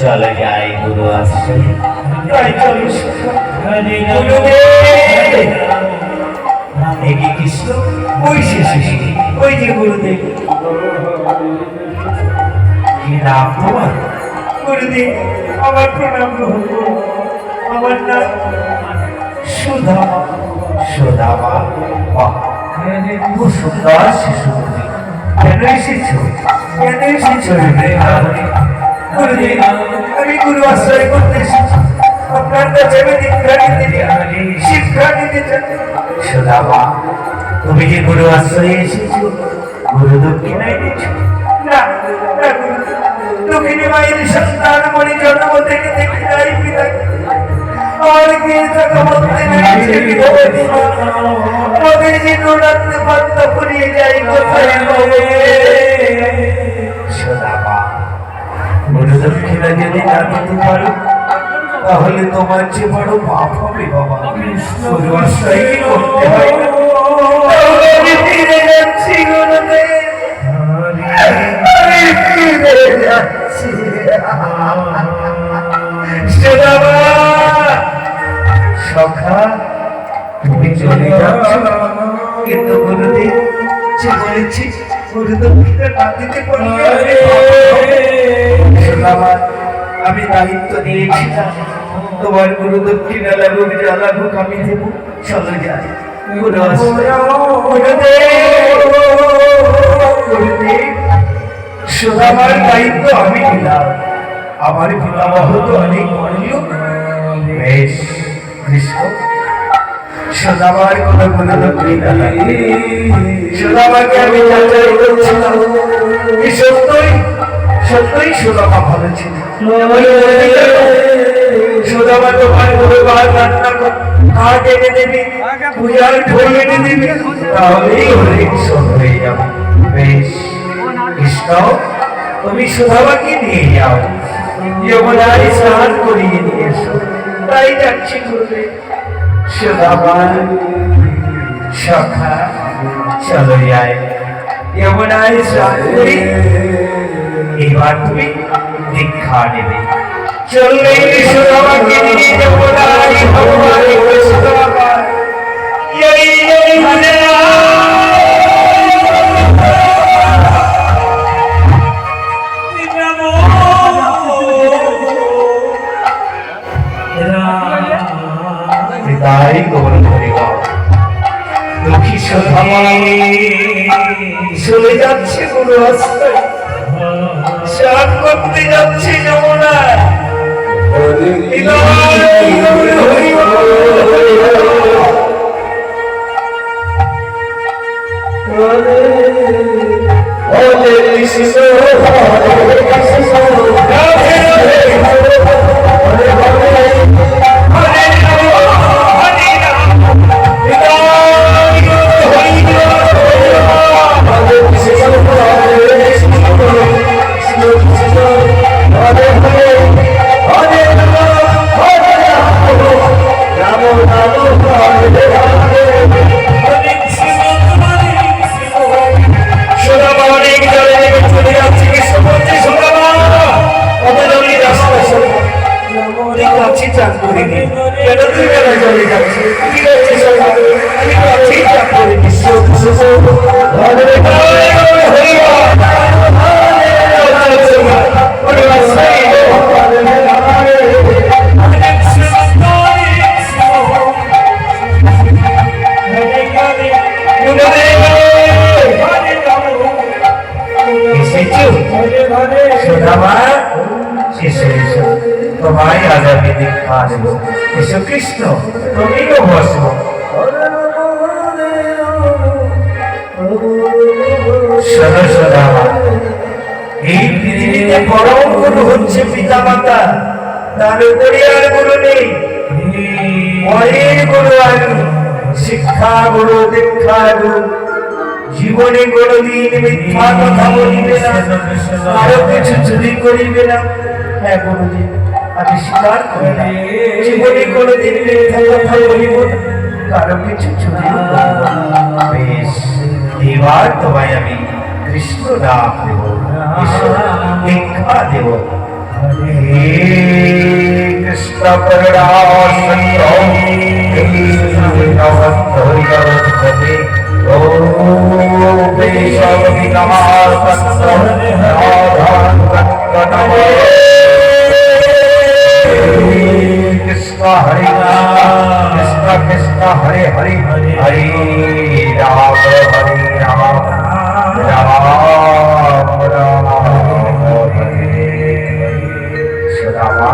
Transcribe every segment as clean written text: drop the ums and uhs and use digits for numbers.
চলে যাই গুরু আশ্রয়। তাই চলো একে কৃষ্ণ ওই শেষে ওই যে গুরুদেব। কি নাম তোমার? গুরুদেব আমার প্রণাম গ্রহণ করুন। আমার নাম সুধামা। সুদামা, বাহ, খুব সুন্দর শিশু। কেন এসেছো? কেন এসেছো? গুরুদেব, আমি গুরু আশ্রয় করতে এসেছি। আপনার কাছে আমি শিক্ষা নিতে চাই। সুদামা, তুমি যে গুরু আশ্রয়ে এসেছো, গুরু দক্ষিণায় দিয়েছো? না না গুরু, দক্ষিণী মায়ের সন্তান মনে জন্ম থেকে দেখে নাই পিতাকে। আমার গিয়ে থাকা মধ্যে রয়েছে বিধবতী মা। আমাদের যে নুরাত্ম পাত্তা ফুরিয়ে যায় কোথায় পাবো? সুদামা, গুরু দক্ষিণা যদি না দিতে পারো, তাহলে তোমার যে বড় পাপ হবে বাবা। গুরু আশ্রয় কি করতে হয় না? তাহলে আমি ফিরে যাচ্ছি গুরুদেব, আমি ফিরে যাচ্ছি। সুদামা, সখা, তুমি চলে যাচ্ছ, কিন্তু গুরুদেব যে বলেছি গুরু দক্ষিণা না দিতে পারলে সুদামা, আমি দায়িত্ব নিয়েছিলাম, তোমার গুরু দক্ষিণা লাগুক যা লাগুক আমি দেব। চলো যাই গুরু আশ্রয়। গুরুদেব, সুদামার দায়িত্ব আমি নিলাম। আমার পিতামহ তো অনেক মনোযোগ। বেশ, কৃষ্ণ, সুদামার কোন গুরু দক্ষিণা লাগবে। সুদামাকে আমি যাচাই করছিলাম, কি সত্যই সত্যই সুদামা ভালো ছিল। সুদামা তোমার পরিবার রান্না খাট এনে দেবে, পূজার ঢোল এনে দেবে, তাহলেই হরিণ শোধ হয়ে যাবে। বেশ, কৃষ্ণ, তুমি সুদামাকে নিয়ে যাও, যমুনায় স্নান করিয়ে নিয়ে এসো। তাই যাচ্ছি গুরুদেব। সুদামা, সখা, চলো যাই যমুনায় স্নান করি। এবার তুমি দীক্ষা নেবে। চললেন সুদামাকে নিয়ে যমুনায় ভগবান কৃষ্ণ আবার। জয় জয় হরে তাই গৌর হরিবাব। দুঃখী সুদামা চলে যাচ্ছে গুরু আশ্রয়, স্নান করতে যাচ্ছে যমুনায়। তোমায় আজ আমি দীক্ষা দেব। এসো কৃষ্ণ, তুমিও বসো। শোনো সুদামা, এই পৃথিবীতে পরম গুরু হচ্ছে পিতা মাতা, তার উপরে আর গুরু নেই। পরের গুরু আমি, শিক্ষা গুরু, দীক্ষা গুরু। জীবনে কোনদিন মিথ্যা কথা বলিবে না, আরো কিছু চুরি করিবে না। হ্যাঁ গুরুদেব, আমি স্বীকার করি না, জীবনে কোনদিন মিথ্যা কথা বলিব না, কারো কিছু চুরি করিব না। বেশ, এবার তোমায় আমি কৃষ্ণ নাম দেব, দীক্ষা দেব। কৃষ্ণ করুণাসন্তে ও কৃষ্ণ হরে কৃষ্ণ কৃষ্ণ হরে হরে হরে রাম হরে রাম রাম রাম হরে সুদামা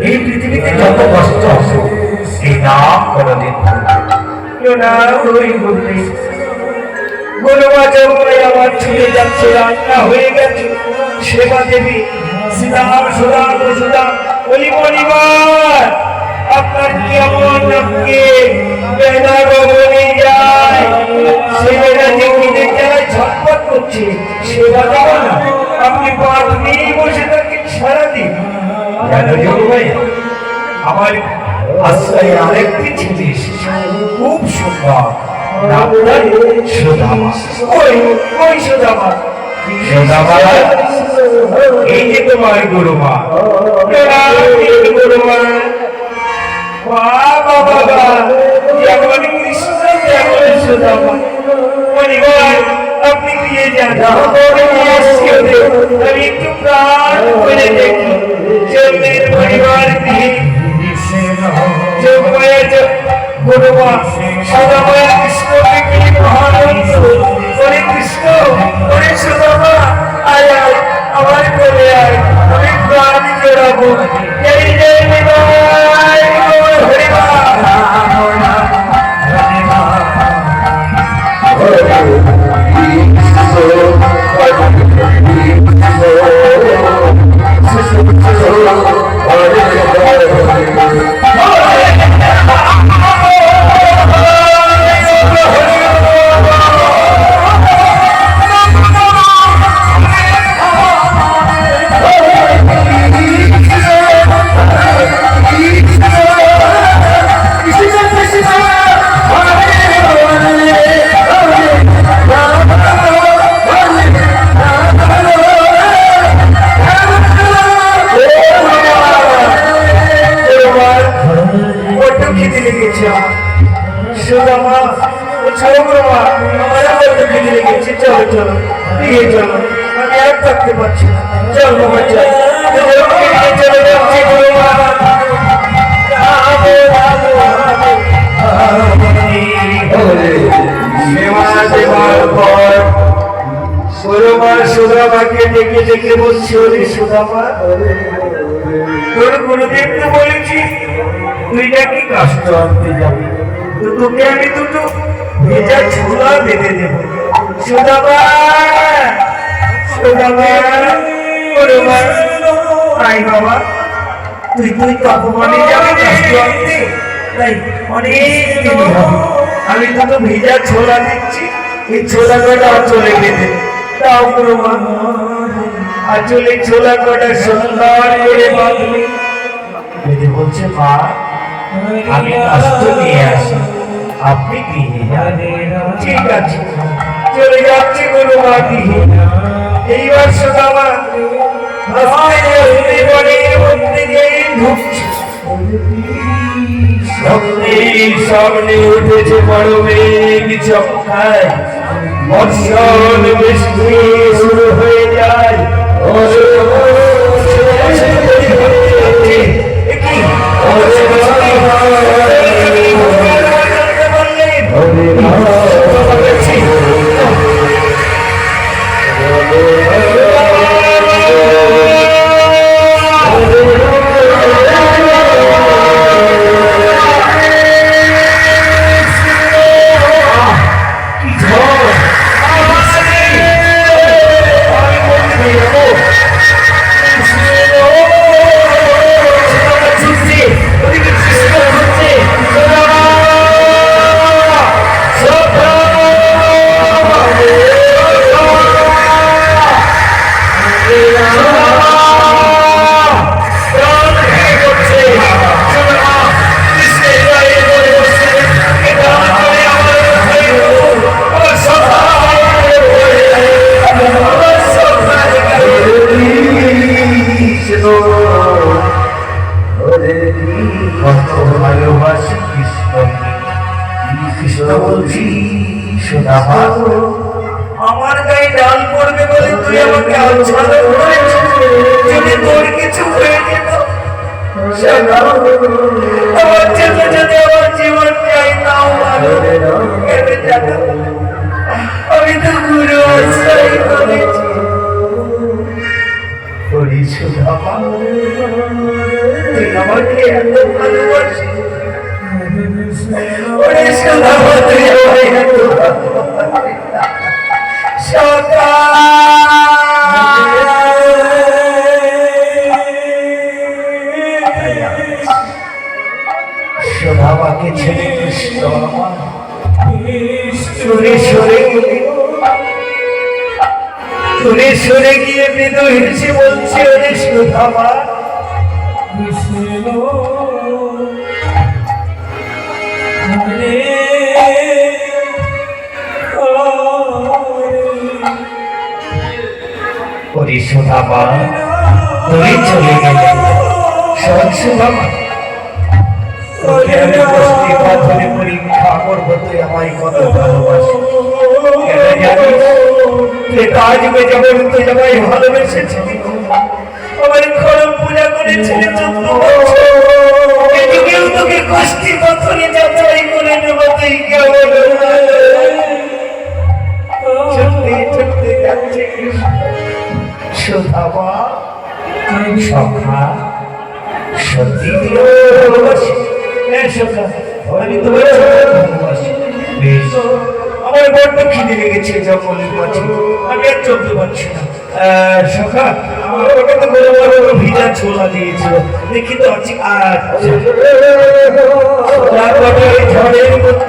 এই পৃথিবীতে যত কষ্ট আছে এই নাম কোনদিন আমার ছুটে যাচ্ছে রান্না হয়ে গেছে সেবা দেবী সীতাম সুদাম সুদাম বলি পরিবার আপনার কি এমন নামকে বেলা গগনে যায় ছেলেরা যে কিনে খেলায় ছটপট করছে সেবা দেব না আপনি পাঠ নিয়েই বসে থাকেন সারাদিন কেন যোগ ভাই আমার আশ্রয়ে আরেকটি ছেলে এসেছে খুব সুন্দর নামটা সুদামা ওই সুদামা সুদামা এই যে তোমার গুরুমা গুরুমা বাবা বাবা যেমন কৃষ্ণ যেমন সুদামা পরিবার আপনি দিয়ে যান আমি একটু প্রাণ করে দেখি চন্দ্রের পরিবার দিয়ে গুরুমা সুদামা কৃষ্ণকে কি মহানন্দ ওরে কৃষ্ণ ওরে সুদামা আয় আয় আমার কোলে আয় আমি প্রাণ জোড়াবো এই যে নিমাই হরিমা সুদামা চলো গুরুমা আমার বলতে খেতে লেগেছে চলো চলো দিয়ে চলো আমি আর থাকতে পারছি না চল বাবা চল চলে যাচ্ছি গুরুমা সেবা দেওয়ার পর গুরুমা সুদামাকে ডেকে ডেকে বলছি ওরে সুদামা তোর গুরুদেব তো বলেছি তুই নাকি কাষ্ট আনতে যাবি তোকে আমি দুটো ভেজা ছোলা বেঁধে দেব সুদামা সুদামা তাই বাবা তুই তপমানে যাবি কাষ্ট আনতে তাই অনেক দেরি হবে আমি দুটো ভেজা ছোলা দিচ্ছি এই ছোলা কটা চলে বেঁধে তাও গুরুমা আসলে ছোলা কটা সুন্দর করে বাঁধবে বেঁধে বলছে মা আমি কাষ্ট নিয়ে আসি আপনি দিয়ে যান ঠিক আছে চলে যাচ্ছে গুরুমা দিয়ে এইবার সুদামা সামনে উঠেছে বড় মেঘ চমকায় বর্ষণ বৃষ্টি শুরু হয়ে যায় যদি তোর কিছু হয়ে যেত সখা, আমার জন্য যদি আমার জীবন চাই তাও ভালো, কেঁদে যাবে। আমি তো গুরু আশ্রয় করেছি। ওরে সুধামা, তুই আমাকে এত ভালোবাসিস, ওরে সুধামা তুই আমায় এত ভালোবাসিস। সখা, সুধামাকে ছেড়ে কৃষ্ণ আমার সরে গিয়ে মৃদু হেসে বলছে, ওরে সুধামা, ওরে সুধামা, তুমি চলে গেলে। শোন সুধামা, তোকে আমি বসতি পাথরে পরীক্ষা করবো, তুই আমায় কত ভালোবাসিস। কেন জানিস? তুই কাজ বেজে বলতে তুই আমায় ভালোবেসেছিলি, আমার খরম পূজা করেছিলি 14 বছর। এই যুগেও তোকে কষ্টি পাথরে যাচাই করে নেব, তুই কেমন ছুটতে যাচ্ছে কৃষ্ণ। সুধামা, সখা, সত্যি ভালোবাসি। হ্যাঁ সখা, আমি তোমার ভালোবাসি। বেশ, আমার বড্ড খিদে লেগেছে জঙ্গলের মাঝে, আমি আর চলতে পারছি না। সখা, আমার ওটা তো বড় বড় ভিজা ছোলা দিয়েছিল, দেখি তো আচ্ছা, তারপরে ঝড়ের মধ্যে